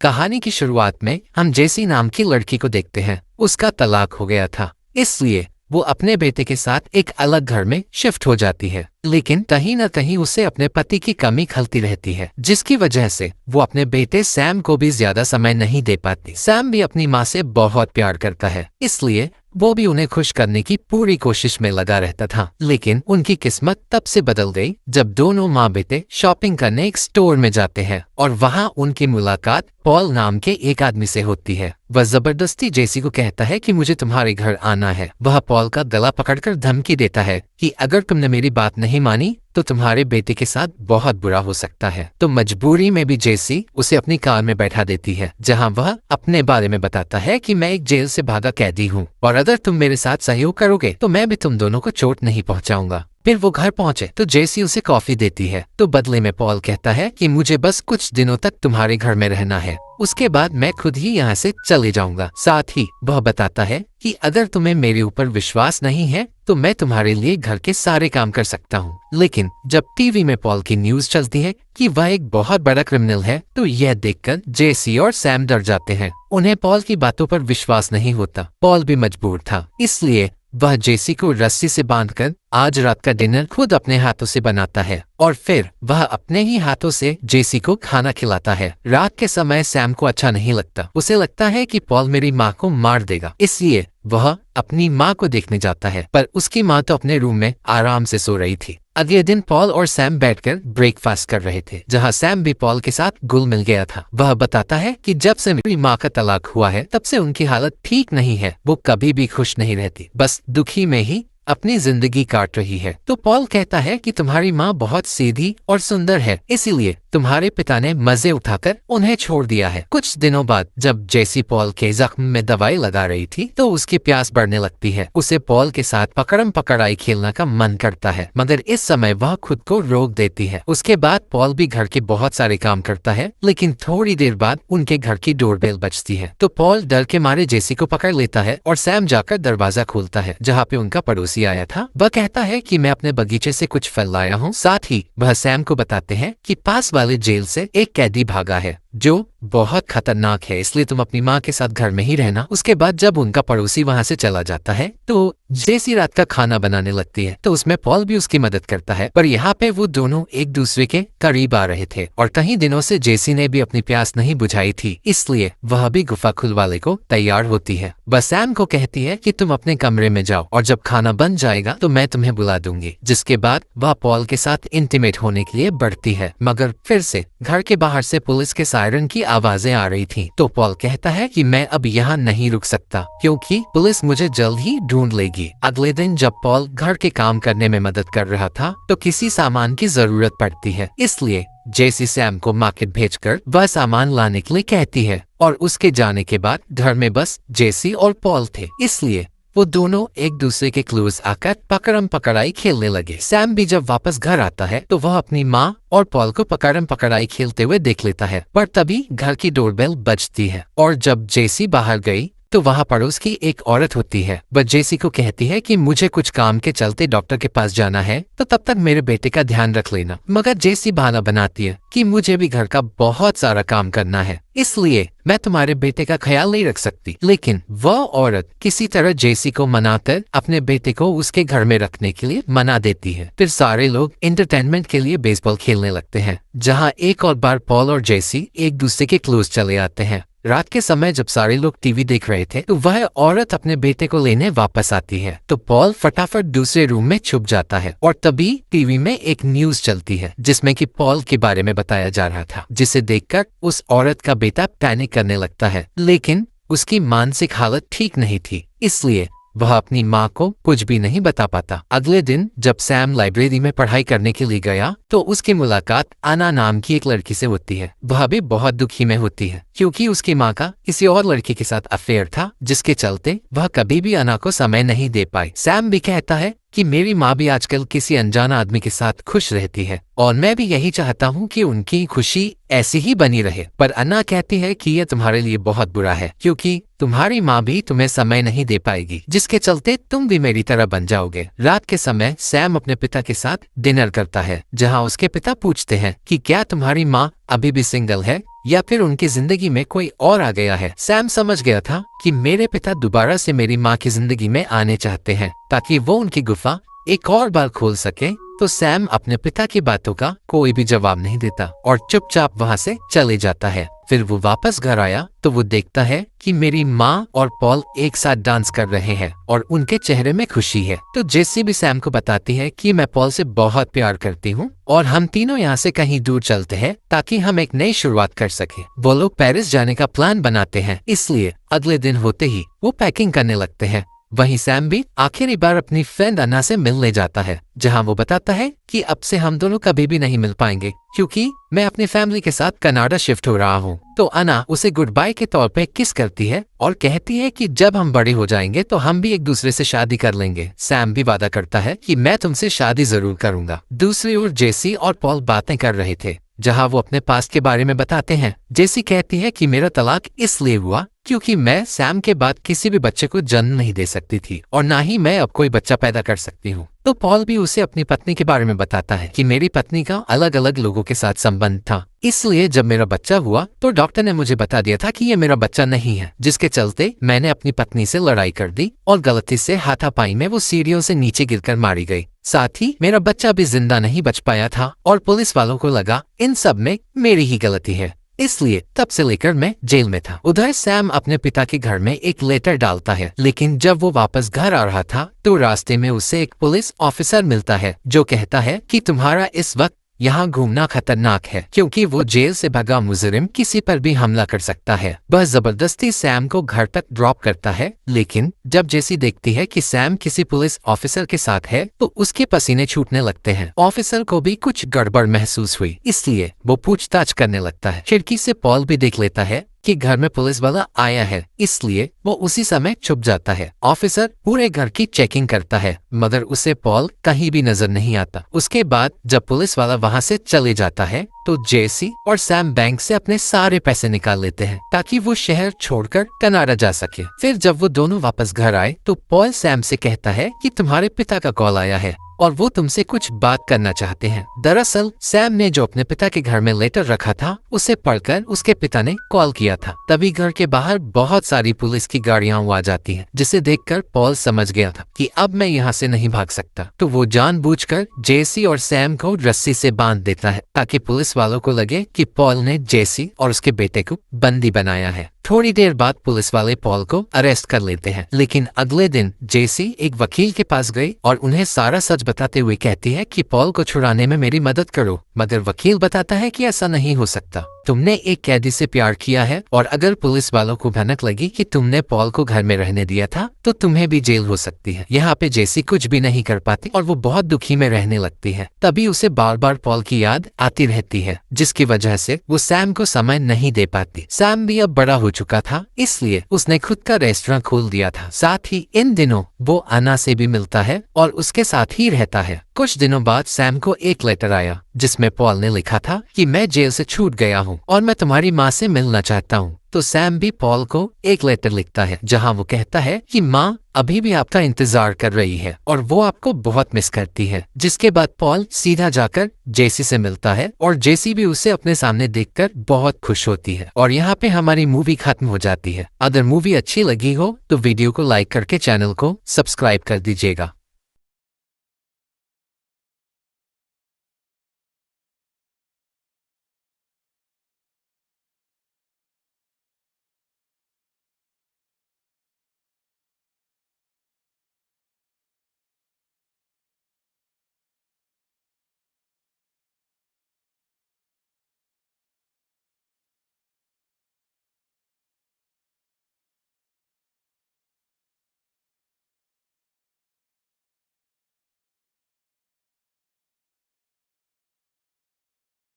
कहानी की शुरुआत में हम जेसी नाम की लड़की को देखते हैं। उसका तलाक हो गया था, इसलिए वो अपने बेटे के साथ एक अलग घर में शिफ्ट हो जाती है। लेकिन कहीं न कहीं उसे अपने पति की कमी खलती रहती है, जिसकी वजह से वो अपने बेटे सैम को भी ज्यादा समय नहीं दे पाती। सैम भी अपनी माँ से बहुत प्यार करता है, इसलिए वो भी उन्हें खुश करने की पूरी कोशिश में लगा रहता था। लेकिन उनकी किस्मत तब से बदल गई जब दोनों माँ बेटे शॉपिंग करने एक स्टोर में जाते हैं और वहाँ उनकी मुलाकात पॉल नाम के एक आदमी से होती है। वह जबरदस्ती जेसी को कहता है कि मुझे तुम्हारे घर आना है। वह पॉल का गला पकड़कर धमकी देता है कि अगर तुमने मेरी बात नहीं मानी तो तुम्हारे बेटे के साथ बहुत बुरा हो सकता है। तो मजबूरी में भी जेसी उसे अपनी कार में बैठा देती है, जहां वह अपने बारे में बताता है कि मैं एक जेल से भागा कैदी हूं और अगर तुम मेरे साथ सहयोग करोगे तो मैं भी तुम दोनों को चोट नहीं पहुंचाऊंगा। फिर वो घर पहुंचे तो जेसी उसे कॉफी देती है, तो बदले में पॉल कहता है कि मुझे बस कुछ दिनों तक तुम्हारे घर में रहना है, उसके बाद मैं खुद ही यहाँ से चले जाऊंगा। साथ ही वह बताता है कि अगर तुम्हें मेरे ऊपर विश्वास नहीं है तो मैं तुम्हारे लिए घर के सारे काम कर सकता हूँ। लेकिन जब टीवी में पॉल की न्यूज चलती है कि वह एक बहुत बड़ा क्रिमिनल है, तो यह देखकर जेसी और सैम डर जाते हैं। उन्हें पॉल की बातों पर विश्वास नहीं होता। पॉल भी मजबूर था, इसलिए वह जेसी को रस्सी से बांधकर आज रात का डिनर खुद अपने हाथों से बनाता है और फिर वह अपने ही हाथों से जेसी को खाना खिलाता है। रात के समय सैम को अच्छा नहीं लगता, उसे लगता है कि पॉल मेरी माँ को मार देगा, इसलिए वह अपनी माँ को देखने जाता है, पर उसकी माँ तो अपने रूम में आराम से सो रही थी। अगले दिन पॉल और सैम बैठकर ब्रेकफास्ट कर रहे थे, जहां सैम भी पॉल के साथ घुल मिल गया था। वह बताता है कि जब से मेरी माँ का तलाक हुआ है तब से उनकी हालत ठीक नहीं है, वो कभी भी खुश नहीं रहती, बस दुखी में ही अपनी जिंदगी काट रही है। तो पॉल कहता है कि तुम्हारी माँ बहुत सीधी और सुंदर है, इसीलिए तुम्हारे पिता ने मजे उठाकर उन्हें छोड़ दिया है। कुछ दिनों बाद जब जेसी पॉल के जख्म में दवाई लगा रही थी तो उसकी प्यास बढ़ने लगती है। उसे पॉल के साथ पकड़म पकड़ाई खेलने का मन करता है, मगर इस समय वह खुद को रोक देती है। उसके बाद पॉल भी घर के बहुत सारे काम करता है, लेकिन थोड़ी देर बाद उनके घर की डोरबेल बजती है। तो पॉल डर के मारे जेसी को पकड़ लेता है और सैम जाकर दरवाजा खोलता है, जहाँ पे उनका पड़ोसी आया था। वह कहता है कि मैं अपने बगीचे से कुछ फल लाया हूँ। साथ ही वह सैम को बताते हैं कि पास वाले जेल से एक कैदी भागा है जो बहुत खतरनाक है, इसलिए तुम अपनी माँ के साथ घर में ही रहना। उसके बाद जब उनका पड़ोसी वहाँ से चला जाता है तो जेसी रात का खाना बनाने लगती है, तो उसमें पॉल भी उसकी मदद करता है। पर यहाँ पे वो दोनों एक दूसरे के करीब आ रहे थे और कई दिनों से जेसी ने भी अपनी प्यास नहीं बुझाई थी, इसलिए वह भी गुफा खुलवाने को तैयार होती है। वह सैम को कहती है कि तुम अपने कमरे में जाओ और जब खाना बन जाएगा तो मैं तुम्हें बुला दूंगी। जिसके बाद वह पॉल के साथ इंटीमेट होने के लिए बढ़ती है, मगर फिर से घर के बाहर से पुलिस के सायरन की आवाजें आ रही थी। तो पॉल कहता है कि मैं अब यहाँ नहीं रुक सकता क्योंकि पुलिस मुझे जल्द ही ढूंढ लेगी। अगले दिन जब पॉल घर के काम करने में मदद कर रहा था तो किसी सामान की जरूरत पड़ती है, इसलिए जेसी सैम को मार्केट भेजकर वह सामान लाने के लिए कहती है और उसके जाने के बाद घर में बस जेसी और पॉल थे, इसलिए वो दोनों एक दूसरे के क्लोज आकर पकड़म पकड़ाई खेलने लगे। सैम भी जब वापस घर आता है तो वह अपनी माँ और पॉल को पकड़म पकड़ाई खेलते हुए देख लेता है, पर तभी घर की डोरबेल बजती है और जब जेसी बाहर गई तो वहाँ पड़ोस की एक औरत होती है। वह जेसी को कहती है कि मुझे कुछ काम के चलते डॉक्टर के पास जाना है, तो तब तक मेरे बेटे का ध्यान रख लेना। मगर जेसी बहाना बनाती है कि मुझे भी घर का बहुत सारा काम करना है, इसलिए मैं तुम्हारे बेटे का ख्याल नहीं रख सकती। लेकिन वह औरत किसी तरह जेसी को मनाकर अपने बेटे को उसके घर में रखने के लिए मना देती है। फिर सारे लोग एंटरटेनमेंट के लिए बेसबॉल खेलने लगते हैं, जहाँ एक और बार पॉल और जेसी एक दूसरे के क्लोज चले आते हैं। रात के समय जब सारे लोग टीवी देख रहे थे तो वह औरत अपने बेटे को लेने वापस आती है, तो पॉल फटाफट दूसरे रूम में छुप जाता है और तभी टीवी में एक न्यूज चलती है जिसमें कि पॉल के बारे में बताया जा रहा था, जिसे देखकर उस औरत का बेटा पैनिक करने लगता है। लेकिन उसकी मानसिक हालत ठीक नहीं थी, इसलिए वह अपनी माँ को कुछ भी नहीं बता पाता। अगले दिन जब सैम लाइब्रेरी में पढ़ाई करने के लिए गया तो उसकी मुलाकात आना नाम की एक लड़की से होती है। वह भी बहुत दुखी में होती है क्योंकि उसकी माँ का किसी और लड़की के साथ अफेयर था, जिसके चलते वह कभी भी आना को समय नहीं दे पाई। सैम भी कहता है कि मेरी माँ भी आजकल किसी अनजान आदमी के साथ खुश रहती है और मैं भी यही चाहता हूँ कि उनकी खुशी ऐसी ही बनी रहे। पर अन्ना कहती है कि यह तुम्हारे लिए बहुत बुरा है क्योंकि तुम्हारी माँ भी तुम्हें समय नहीं दे पाएगी, जिसके चलते तुम भी मेरी तरह बन जाओगे। रात के समय सैम अपने पिता के साथ डिनर करता है, जहाँ उसके पिता पूछते हैं कि क्या तुम्हारी माँ अभी भी सिंगल है या फिर उनकी जिंदगी में कोई और आ गया है। सैम समझ गया था कि मेरे पिता दोबारा से मेरी माँ की जिंदगी में आने चाहते हैं ताकि वो उनकी गुफा एक और बार खोल सके। तो सैम अपने पिता की बातों का कोई भी जवाब नहीं देता और चुपचाप वहाँ से चले जाता है। फिर वो वापस घर आया तो वो देखता है कि मेरी माँ और पॉल एक साथ डांस कर रहे हैं और उनके चेहरे में खुशी है। तो जेसी भी सैम को बताती है कि मैं पॉल से बहुत प्यार करती हूँ और हम तीनों यहाँ से कहीं दूर चलते हैं ताकि हम एक नई शुरुआत कर सके। वो लोग पेरिस जाने का प्लान बनाते हैं, इसलिए अगले दिन होते ही वो पैकिंग करने लगते हैं। वहीं सैम भी आखिरी बार अपनी फ्रेंड अन्ना से मिलने जाता है, जहां वो बताता है कि अब से हम दोनों कभी भी नहीं मिल पाएंगे क्योंकि मैं अपनी फैमिली के साथ कनाडा शिफ्ट हो रहा हूँ। तो अन्ना उसे गुड बाय के तौर पे किस करती है और कहती है कि जब हम बड़े हो जाएंगे तो हम भी एक दूसरे से शादी कर लेंगे। सैम भी वादा करता है कि मैं तुमसे शादी जरूर करूंगा। दूसरी ओर जेसी और पॉल बातें कर रहे थे, जहां वो अपने पास्ट के बारे में बताते हैं। जेसी कहती है कि मेरा तलाक इसलिए हुआ क्योंकि मैं सैम के बाद किसी भी बच्चे को जन्म नहीं दे सकती थी और ना ही मैं अब कोई बच्चा पैदा कर सकती हूँ। तो पॉल भी उसे अपनी पत्नी के बारे में बताता है कि मेरी पत्नी का अलग अलग लोगों के साथ संबंध था, इसलिए जब मेरा बच्चा हुआ तो डॉक्टर ने मुझे बता दिया था कि ये मेरा बच्चा नहीं है, जिसके चलते मैंने अपनी पत्नी से लड़ाई कर दी और गलती से हाथापाई में वो सीढ़ियों से नीचे गिरकर मारी गई। साथ ही मेरा बच्चा भी जिंदा नहीं बच पाया था और पुलिस वालों को लगा इन सब में मेरी ही गलती है, इसलिए तब से लेकर मैं जेल में था। उधर सैम अपने पिता के घर में एक लेटर डालता है, लेकिन जब वो वापस घर आ रहा था तो रास्ते में उसे एक पुलिस ऑफिसर मिलता है जो कहता है कि तुम्हारा इस वक्त यहाँ घूमना खतरनाक है क्योंकि वो जेल से भगा मुजरिम किसी पर भी हमला कर सकता है। वह जबरदस्ती सैम को घर तक ड्रॉप करता है, लेकिन जब जेसी देखती है कि सैम किसी पुलिस ऑफिसर के साथ है तो उसके पसीने छूटने लगते हैं। ऑफिसर को भी कुछ गड़बड़ महसूस हुई, इसलिए वो पूछताछ करने लगता है। खिड़की से पॉल भी देख लेता है कि घर में पुलिस वाला आया है, इसलिए वो उसी समय छुप जाता है। ऑफिसर पूरे घर की चेकिंग करता है मगर उसे पॉल कहीं भी नजर नहीं आता। उसके बाद जब पुलिस वाला वहां से चले जाता है तो जेसी और सैम बैंक से अपने सारे पैसे निकाल लेते हैं ताकि वो शहर छोड़कर कनाडा जा सके। फिर जब वो दोनों वापस घर आए तो पॉल सैम से कहता है कि तुम्हारे पिता का कॉल आया है और वो तुमसे कुछ बात करना चाहते हैं। दरअसल सैम ने जो अपने पिता के घर में लेटर रखा था उसे पढ़कर उसके पिता ने कॉल किया था। तभी घर के बाहर बहुत सारी पुलिस की गाड़ियां आ जाती हैं, जिसे देखकर पॉल समझ गया था कि अब मैं यहाँ से नहीं भाग सकता। तो वो जानबूझकर जेसी और सैम को रस्सी से बांध देता है ताकि पुलिस वालों को लगे कि पॉल ने जेसी और उसके बेटे को बंदी बनाया है। थोड़ी देर बाद पुलिस वाले पॉल को अरेस्ट कर लेते हैं, लेकिन अगले दिन जेसी एक वकील के पास गई और उन्हें सारा सच बताते हुए कहती है कि पॉल को छुड़ाने में मेरी मदद करो। मगर वकील बताता है कि ऐसा नहीं हो सकता, तुमने एक कैदी से प्यार किया है और अगर पुलिस वालों को भनक लगी कि तुमने पॉल को घर में रहने दिया था तो तुम्हें भी जेल हो सकती है। यहाँ पे जेसी कुछ भी नहीं कर पाती और वो बहुत दुखी में रहने लगती है। तभी उसे बार बार पॉल की याद आती रहती है, जिसकी वजह से वो सैम को समय नहीं दे पाती। सैम भी अब बड़ा हो चुका था, इसलिए उसने खुद का रेस्टोरेंट खोल दिया था। साथ ही इन दिनों वो अन्ना से भी मिलता है और उसके साथ ही रहता है। कुछ दिनों बाद सैम को एक लेटर आया जिसमें पॉल ने लिखा था कि मैं जेल से छूट गया हूँ और मैं तुम्हारी माँ से मिलना चाहता हूँ। तो सैम भी पॉल को एक लेटर लिखता है जहाँ वो कहता है कि माँ अभी भी आपका इंतजार कर रही है और वो आपको बहुत मिस करती है। जिसके बाद पॉल सीधा जाकर जेसी से मिलता है और जेसी भी उसे अपने सामने देखकर बहुत खुश होती है। और यहाँ पे हमारी मूवी खत्म हो जाती है। अगर मूवी अच्छी लगी हो तो वीडियो को लाइक करके चैनल को सब्सक्राइब कर दीजिएगा।